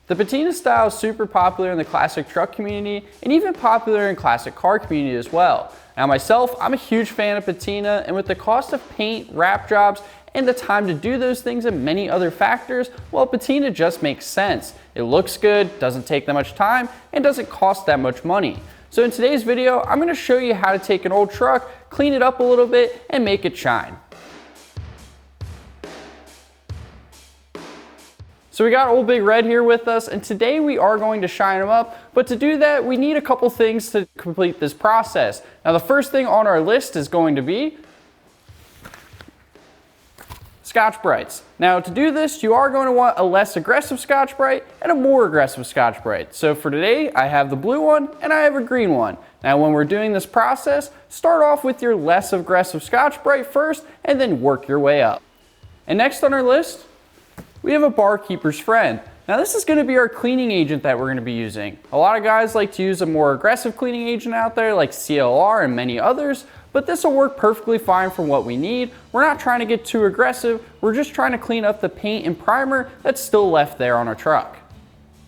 The patina style is super popular in the classic truck community and even popular in classic car community as well. Now myself, I'm a huge fan of patina, and with the cost of paint, wrap jobs, and the time to do those things and many other factors, well, patina just makes sense. It looks good, doesn't take that much time, and doesn't cost that much money. So in today's video, I'm going to show you how to take an old truck, clean it up a little bit, and make it shine. So we got Old Big Red here with us, and today we are going to shine them up, but to do that we need a couple things to complete this process. Now the first thing on our list is going to be Scotch-Brites. Now to do this, you are going to want a less aggressive Scotch-Brite and a more aggressive Scotch-Brite. So for today, I have the blue one and I have a green one. Now when we're doing this process, start off with your less aggressive Scotch-Brite first and then work your way up. And next on our list, we have a barkeeper's friend. Now this is going to be our cleaning agent that we're going to be using. A lot of guys like to use a more aggressive cleaning agent out there like CLR and many others, but this will work perfectly fine for what we need. We're not trying to get too aggressive, we're just trying to clean up the paint and primer that's still left there on our truck.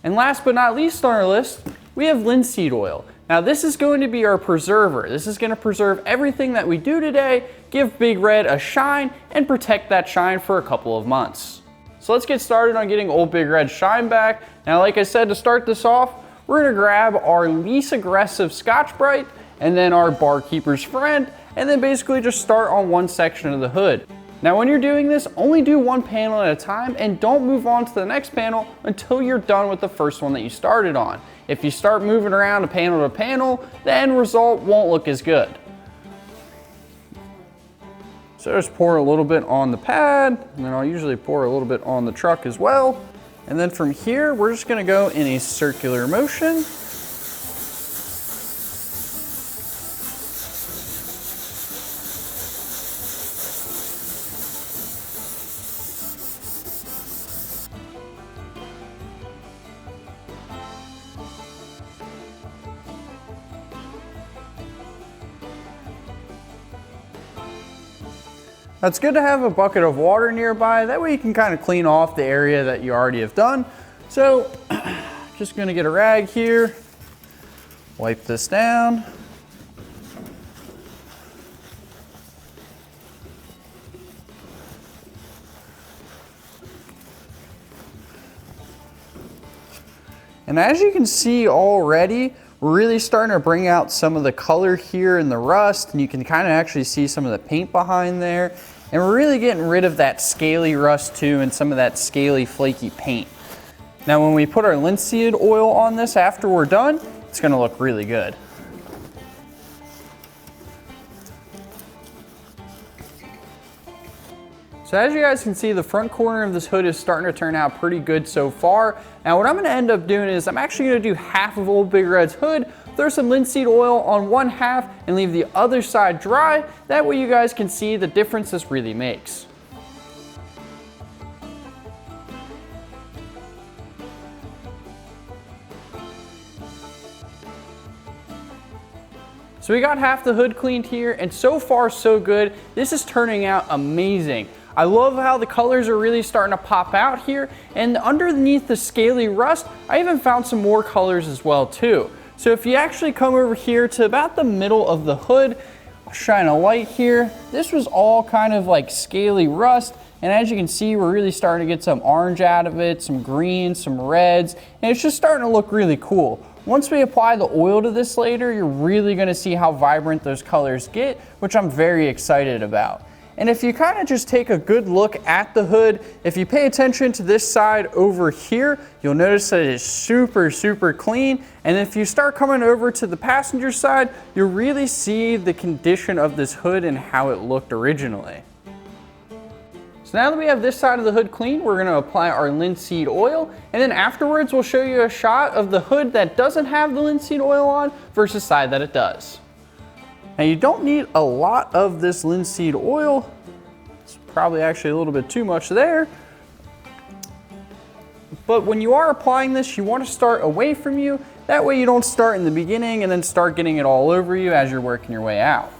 And last but not least on our list, we have linseed oil. Now this is going to be our preserver. This is going to preserve everything that we do today, give Big Red a shine, and protect that shine for a couple of months. So let's get started on getting Old Big Red's shine back. Now like I said, to start this off, we're going to grab our least aggressive Scotch-Brite and then our barkeeper's friend, and then basically just start on one section of the hood. Now when you're doing this, only do one panel at a time and don't move on to the next panel until you're done with the first one that you started on. If you start moving around panel to panel, the end result won't look as good. So just pour a little bit on the pad, and then I'll usually pour a little bit on the truck as well. And then from here, we're just gonna go in a circular motion. Now it's good to have a bucket of water nearby, that way you can kind of clean off the area that you already have done. So just gonna get a rag here, wipe this down. And as you can see already, we're really starting to bring out some of the color here in the rust, and you can kind of actually see some of the paint behind there. And we're really getting rid of that scaly rust too and some of that scaly flaky paint. Now when we put our linseed oil on this after we're done, it's gonna look really good. So as you guys can see, the front corner of this hood is starting to turn out pretty good so far. Now what I'm going to end up doing is I'm actually going to do half of Old Big Red's hood, throw some linseed oil on one half, and leave the other side dry. That way you guys can see the difference this really makes. So we got half the hood cleaned here, and so far so good. This is turning out amazing. I love how the colors are really starting to pop out here, and underneath the scaly rust, I even found some more colors as well too. So if you actually come over here to about the middle of the hood, I'll shine a light here. This was all kind of like scaly rust, and as you can see, we're really starting to get some orange out of it, some greens, some reds, and it's just starting to look really cool. Once we apply the oil to this later, you're really gonna see how vibrant those colors get, which I'm very excited about. And if you kind of just take a good look at the hood, if you pay attention to this side over here, you'll notice that it is super, super clean. And if you start coming over to the passenger side, you'll really see the condition of this hood and how it looked originally. So now that we have this side of the hood clean, we're gonna apply our linseed oil, and then afterwards we'll show you a shot of the hood that doesn't have the linseed oil on versus side that it does. Now you don't need a lot of this linseed oil. It's probably actually a little bit too much there. But when you are applying this, you want to start away from you. That way you don't start in the beginning and then start getting it all over you as you're working your way out.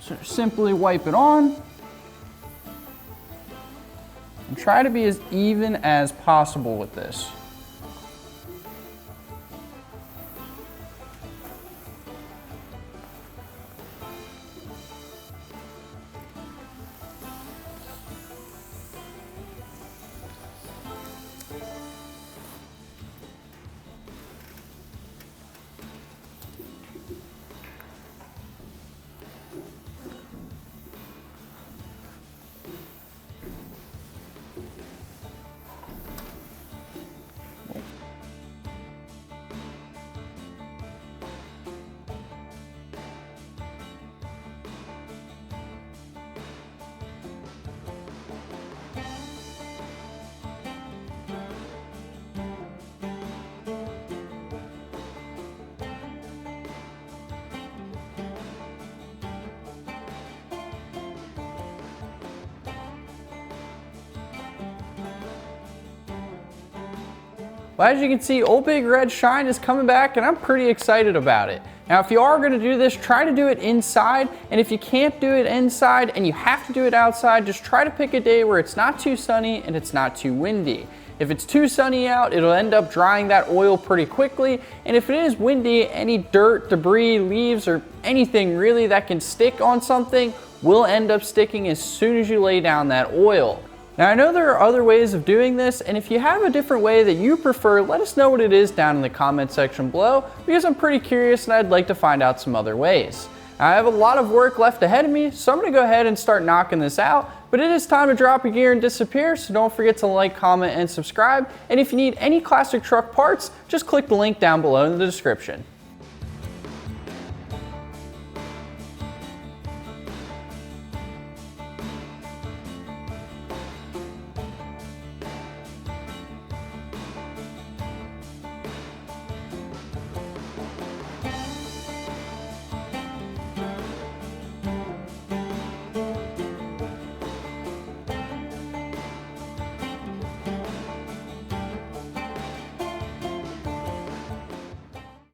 So simply wipe it on. And try to be as even as possible with this. Well, as you can see, Old Big Red Shine is coming back and I'm pretty excited about it. Now, if you are gonna do this, try to do it inside, and if you can't do it inside and you have to do it outside, just try to pick a day where it's not too sunny and it's not too windy. If it's too sunny out, it'll end up drying that oil pretty quickly, and if it is windy, any dirt, debris, leaves, or anything really that can stick on something will end up sticking as soon as you lay down that oil. Now, I know there are other ways of doing this, and if you have a different way that you prefer, let us know what it is down in the comment section below, because I'm pretty curious and I'd like to find out some other ways. Now, I have a lot of work left ahead of me, so I'm gonna go ahead and start knocking this out, but it is time to drop your gear and disappear, so don't forget to like, comment, and subscribe, and if you need any classic truck parts, just click the link down below in the description.